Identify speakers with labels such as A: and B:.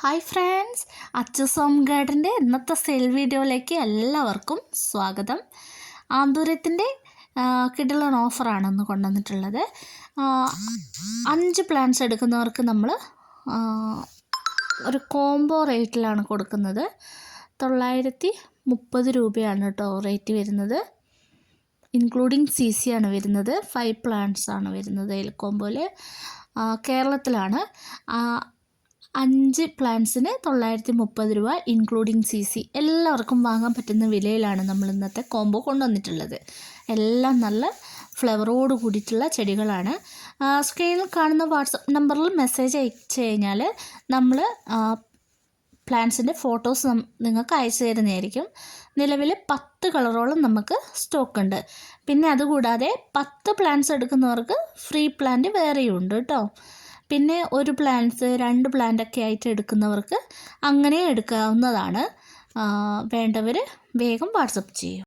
A: Hi friends, Achus home ഗാർഡൻ്റെ ഇന്നത്തെ sale വീഡിയോയിലേക്ക് എല്ലാവർക്കും സ്വാഗതം. ആന്തൂര്യത്തിൻ്റെ കിടിലൻ ഓഫറാണ് ഇന്ന് കൊണ്ടുവന്നിട്ടുള്ളത്. 5 പ്ലാന്റ്സ് എടുക്കുന്നവർക്ക് നമ്മൾ ഒരു കോംബോ റേറ്റിലാണ് കൊടുക്കുന്നത്. 930 രൂപയാണ് കേട്ടോ റേറ്റ് വരുന്നത്. ഇൻക്ലൂഡിങ് CC ആണ് വരുന്നത്. 5 പ്ലാന്റ്സ് ആണ് വരുന്നത് ഇതിൽ കോംബോയിൽ. കേരളത്തിലാണ്. 5 പ്ലാന്റ്സിന് 930 രൂപ ഇൻക്ലൂഡിങ് CC. എല്ലാവർക്കും വാങ്ങാൻ പറ്റുന്ന വിലയിലാണ് നമ്മൾ ഇന്നത്തെ കോംബോ കൊണ്ടുവന്നിട്ടുള്ളത്. എല്ലാം നല്ല ഫ്ലവറോട് കൂടിയിട്ടുള്ള ചെടികളാണ്. സ്ക്രീനിൽ കാണുന്ന വാട്സപ്പ് നമ്പറിൽ മെസ്സേജ് അയച്ചു കഴിഞ്ഞാൽ നമ്മൾ പ്ലാന്റ്സിൻ്റെ ഫോട്ടോസ് നിങ്ങൾക്ക് അയച്ചു തരുന്നതായിരിക്കും. നിലവിൽ 10 കളറോളം നമുക്ക് സ്റ്റോക്ക് ഉണ്ട്. പിന്നെ അതുകൂടാതെ 10 പ്ലാന്റ്സ് എടുക്കുന്നവർക്ക് ഫ്രീ പ്ലാന്റ് വേറെയും ഉണ്ട് കേട്ടോ. പിന്നെ 1 പ്ലാന്റ്സ് 2 പ്ലാന്റൊക്കെ ആയിട്ട് എടുക്കുന്നവർക്ക് അങ്ങനെ എടുക്കാവുന്നതാണ്. വേണ്ടവർ വേഗം വാട്സപ്പ് ചെയ്യും.